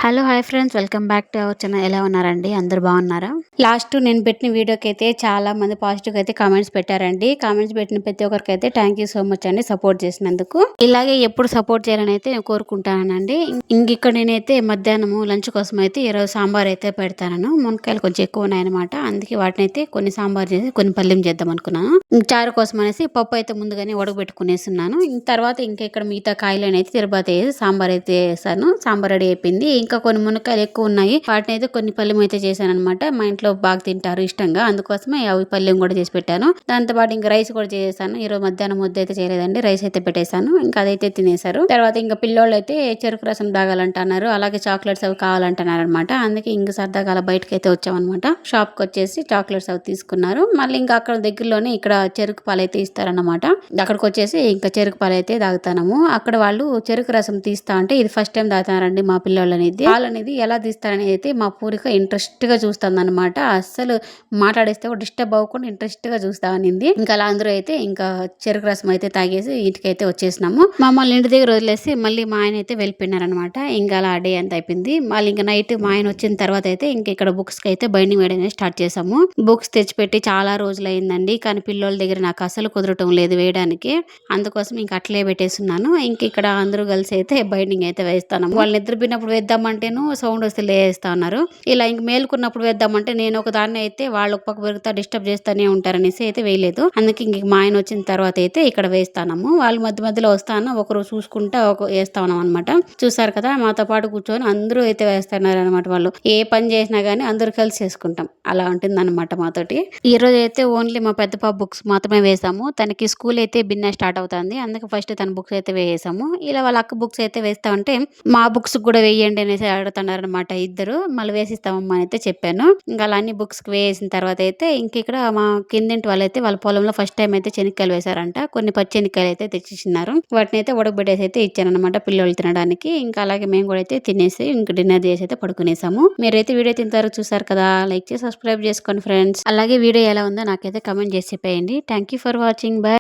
Hello hi friends, welcome back to our channel. ఎలా ఉన్నారండి? అందరు బాగున్నారా? లాస్ట్ నేను పెట్టిన వీడియోకి అయితే చాలా మంది పాజిటివ్ అయితే కామెంట్స్ పెట్టారండి. కామెంట్స్ పెట్టిన ప్రతి ఒక్కరికి అయితే థ్యాంక్ యూ సో మచ్ అండి సపోర్ట్ చేసినందుకు. ఇలాగే ఎప్పుడు సపోర్ట్ చేయాలని అయితే నేను కోరుకుంటానండి. ఇక్కడ నేనైతే మధ్యాహ్నము లంచ్ కోసం అయితే ఈరోజు సాంబార్ అయితే పెడతాను. మునక్కాయలు కొంచెం ఎక్కువ ఉన్నాయన్నమాట. అందుకే వాటిని అయితే కొన్ని సాంబార్ చేసి కొన్ని పల్లెం చేద్దాం అనుకున్నాను. చారు కోసం అనేసి పప్పు అయితే ముందుగానే ఉడకబెట్టుకునేస్తున్నాను. తర్వాత ఇంకా ఇక్కడ మిగతా కాయలను అయితే తిరుపతి వేసి సాంబార్ అయితే వేసాను. సాంబార్ రెడీ అయిపోయింది. ఇంకా కొన్ని మునక్కాయలు ఎక్కువ ఉన్నాయి. వాటిని అయితే కొన్ని పల్లెం అయితే చేశాను అనమాట. మా ఇంట్లో బాగా తింటారు ఇష్టంగా, అందుకోసమే అవి పల్లెం కూడా చేసి పెట్టాను. దాంతో పాటు ఇంకా రైస్ కూడా చేశాను. ఈరోజు మధ్యాహ్నం ముద్ద అయితే చేయలేదండి, రైస్ అయితే పెట్టేశాను. ఇంకా అదైతే తినేశారు. తర్వాత ఇంకా పిల్లోళ్ళు అయితే చెరుకు రసం తాగాలంటున్నారు, అలాగే చాక్లెట్స్ అవి కావాలంటున్నారు అనమాట. అందుకే ఇంకా సరదాగా అలా బయటకి అయితే వచ్చామన్నమాట. షాప్ కి వచ్చేసి చాక్లెట్స్ అవి తీసుకున్నారు. మళ్ళీ ఇంకా అక్కడ దగ్గరలోనే ఇక్కడ చెరుకు పాలు అయితే ఇస్తారన్నమాట. అక్కడికి వచ్చేసి ఇంకా చెరుకు పాలు అయితే తాగుతాము. అక్కడ వాళ్ళు చెరుకు రసం తీస్తా అంటే ఇది ఫస్ట్ టైం తాగుతారండి మా పిల్లోళ్ళు అనేది. పాలు అనేది ఎలా తీస్తారనేది అయితే మా పూరిక ఇంట్రెస్ట్ గా చూస్తుంది అనమాట. అస్సలు మాట్లాడేస్తే కూడా డిస్టర్బ్ అవ్వకుండా ఇంట్రెస్ట్ గా చూస్తా అనింది. ఇంకా అలా అందరూ అయితే ఇంకా చెరుకు రసం అయితే తాగేసి ఇంటికైతే వచ్చేసినాము. మమ్మల్ని ఇంటి దగ్గర వదిలేసి మళ్ళీ మా ఆయన అయితే వెళ్ళిపోయినారు అనమాట. ఇంకా అలా డే అంత అయిపోయింది. మళ్ళీ ఇంకా నైట్ మా ఆయన వచ్చిన తర్వాత అయితే ఇంక ఇక్కడ బుక్స్ కి అయితే బైండింగ్ వేయడం స్టార్ట్ చేసాము. బుక్స్ తెచ్చిపెట్టి చాలా రోజులు అయిందండి, కానీ పిల్లల దగ్గర నాకు అసలు కుదరటం లేదు వేయడానికి. అందుకోసం ఇంకా అట్లే పెట్టేస్తున్నాను. ఇంక ఇక్కడ అందరూ కలిసి అయితే బైండింగ్ అయితే వేస్తాను. వాళ్ళు నిద్రపోయినప్పుడు వేద్దామంటేను సౌండ్ వస్తే లేస్తా ఉన్నారు. ఇలా ఇంక మేలుకున్నప్పుడు వేద్దామంటే నేను ఒక దాన్ని అయితే వాళ్ళు ఒక పక్క పెరుగుతా డిస్టర్బ్ చేస్తూనే ఉంటారనేసి అయితే వేయలేదు. అందుకే ఇంక మా ఆయన వచ్చిన తర్వాత అయితే ఇక్కడ వేస్తాము. వాళ్ళు మధ్య మధ్యలో వస్తాను, ఒకరు చూసుకుంటా వేస్తా ఉన్నాం అనమాట. చూసారు కదా, మాతో పాటు కూర్చొని అందరూ అయితే వేస్తున్నారు అనమాట. వాళ్ళు ఏ పని చేసినా గానీ అందరూ కలిసి చేసుకుంటాం, అలా ఉంటుంది అనమాట మాతోటి. ఈ రోజు అయితే ఓన్లీ మా పెద్ద పాప బుక్స్ మాత్రమే వేసాము. తనకి స్కూల్ అయితే భిన్న స్టార్ట్ అవుతుంది, అందుకే ఫస్ట్ తన బుక్స్ అయితే వేసాము. ఇలా వాళ్ళ అక్క బుక్స్ అయితే వేస్తా ఉంటే మా బుక్స్ కూడా వేయండి అనేసి అడుగుతున్నారు అనమాట ఇద్దరు. మళ్ళీ వేసిస్తామమ్మా అని అయితే చెప్పాను. ఇంకా అలా అన్ని బుక్స్ వేసిన తర్వాత అయితే ఇంక ఇక్కడ మా కిందింటి వాళ్ళైతే వాళ్ళ పొలంలో ఫస్ట్ టైం అయితే చెనిక్కాయలు వేశారంట. కొన్ని పచ్చి చెనిక్కాయలు అయితే తెచ్చిచ్చినారు. వాటిని అయితే ఉడకబెట్టేసి అయితే ఇచ్చాను అనమాట పిల్లలు తినడానికి. ఇంకా అలాగే మేము కూడా అయితే తినేసి ఇంకా డిన్నర్ చేసి అయితే పడుకునేసాము. మీరైతే వీడియో తింటారు చూసారు కదా, లైక్ చేసి సబ్స్క్రైబ్ చేసుకోండి ఫ్రెండ్స్. అలాగే వీడియో ఎలా ఉందో నాకైతే కమెంట్ చేసి చెప్పేయండి. Thank you for watching. By.